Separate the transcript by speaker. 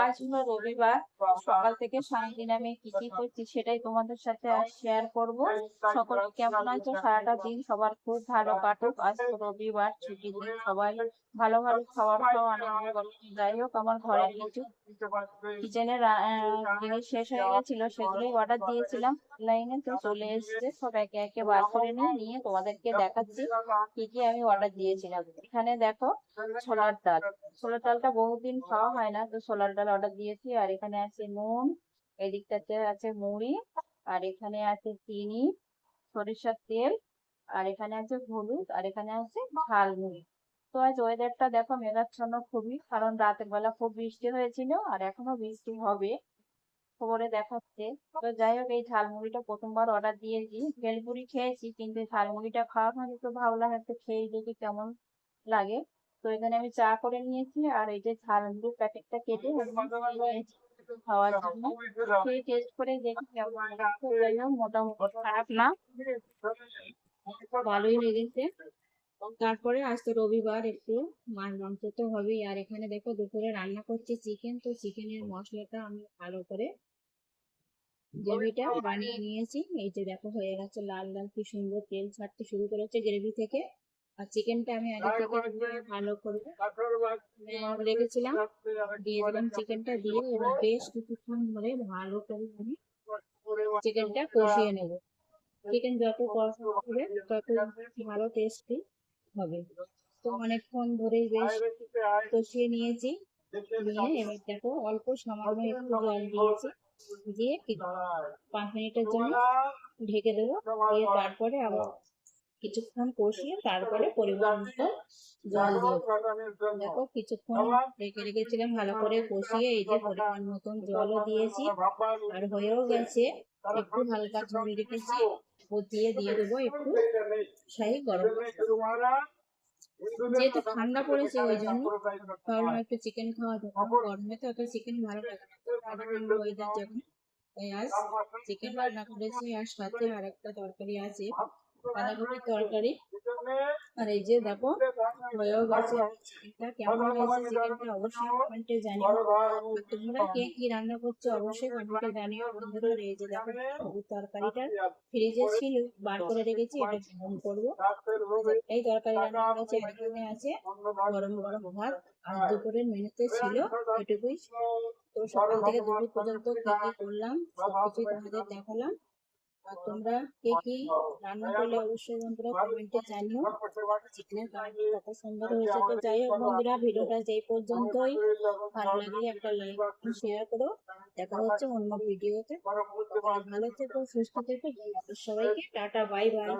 Speaker 1: আজ হলো রবিবার। সকাল থেকে সারাদিন আমি কি কি করছি সেটাই তোমাদের সাথে আজ শেয়ার করব। সকলে কেমন আছো? সারাটা দিন সবার খুব ভালো কাটুক। আজ তো রবিবার, ছুটির দিন, সবাই ভালো ভালো খাবার খাওয়া আনন্দ করো। যাই হোক, আমার ঘরে কিছু কিচেনের জিনিস শেষ হয়ে গেছিল, সেগুলোই অর্ডার দিয়েছিলাম অনলাইনে, তো চলে এসেছে। সব একে একে বার করে নিয়ে তোমাদেরকে দেখাচ্ছি কি কি আমি অর্ডার দিয়েছিলাম। এখানে দেখো, ছোলার ডাল। ছোলার ডালটা বহুদিন খাওয়া হয় না, তো ছোলার ডাল অর্ডার দিয়েছি। আর এখানে আছে নুন, এদিকটাতে আছে মুড়ি, আর এখানে আছে চিনি, সরিষার তেল, আর এখানে আছে হলুদ, আর এখানে আছে ঝালমুড়ি। তো আজ ওয়েদারটা দেখো মেঘাচ্ছন্ন খুবই, কারণ রাতের বেলা খুব বৃষ্টি হয়েছিল আর এখনো বৃষ্টি হবে খবরে দেখাচ্ছে। তো যাই হোক, এই ঝালমুড়িটা প্রথমবার অর্ডার দিয়েছি। ভেলপুরি খেয়েছি, কিন্তু ঝালমুড়িটা খাওয়া হয়নি, তো ভাবলাম একটু খেয়ে দেখি কেমন লাগে। তো এখানে আমি চা করে নিয়েছি, আর এই যে ঝালমুড়ির প্যাকেটটা কেটে আমি নিয়েছি খাওয়ার জন্য। সেই টেস্ট করে দেখি কেমন লাগছে। যাই হোক, মোটামুটি খারাপ না, ভালোই লেগেছে। তারপরে আজ তো রবিবার, একটু মাছ মাংস তো হবেই। আর এখানে দেখো দুপুরে রান্না করছি চিকেন। তো চিকেনের মশলাটা আমি ভালো করে গ্রেভিটা বানিয়ে নিয়েছি। এই যে দেখো হয়ে গেছে লাল লাল, কি সুন্দর তেল ছাড়তে শুরু করেছে গ্রেভি থেকে। আর চিকেনটা আমি আগে থেকে ভালো করে রেখেছিলাম, দিয়ে দিলাম চিকেনটা, দিয়ে এবার বেশ কিছুক্ষণ ধরে ভালো করে আমি চিকেনটা কষিয়ে নেব। চিকেন যত কষা হবে তত ভালো টেস্টি হবে। তো অনেকক্ষণ ধরেই বেশ কষিয়ে নিয়েছি। নিয়ে এবার দেখো অল্প সামান্য একটু জল দিয়েছি, দিয়ে 5 মিনিটের জন্য ঢেকে দেবো। দিয়ে তারপরে আবার কিছুক্ষণ কষিয়ে তারপরে পরিমাণ মতো জল দিয়ে দেখো কিছুক্ষণ রেখে রেখেছিলাম ভালো করে কষিয়ে। এই যে পরিমাণ মতন জলও দিয়েছি, আর হয়েও গেছে। একটু হালকা ঝোল রেখেছি, দিয়ে দিয়ে দেবো একটু শাহি গরম মশলা। যেহেতু ঠান্ডা পড়েছে ওই জন্য ভাবলাম একটু চিকেন খাওয়া যাবে, গরমে তো এত চিকেন ভালো লাগে না। ঠান্ডা ঠান্ডা ওয়েদার যখন, তাই আজ চিকেন রান্না করেছি। আর সাথে আর একটা তরকারি আছে, বাঁধাকপির তরকারি। আর এই যে দেখো হয়েও গেছে। চিকেনটা কেমন হয়েছে চিকেনটা অবশ্যই কমেন্টে জানিও। তোমরা কে কি রান্না করছো অবশ্যই কমেন্টে জানিও বন্ধুরা। এই যে দেখো তরকারিটা ফ্রিজে ছিল, বার করে রেখেছি, এটা গরম করবো। এই তরকারি রান্না করেছি। আর এখানে আছে গরম গরম ভাত। আর দুপুরের মেনুতে ছিল এটুকুই। তো সকাল থেকে দুপুর পর্যন্ত কি কি করলাম সবকিছুই তোমাদের দেখালাম। আর তোমরা কে কি রান্না করলে অবশ্যই বন্ধুরা কমেন্টে জানিও। চিকেনের কালারটা কত সুন্দর হয়েছে। তো যাই হোক বন্ধুরা, ভিডিওটা যেই পর্যন্তই। ভালো লাগলে একটা লাইক শেয়ার করো। দেখা হচ্ছে অন্য ভিডিওতে। ভালো থেকো, সুস্থ থেকো, সবাইকে টাটা, বাই বাই।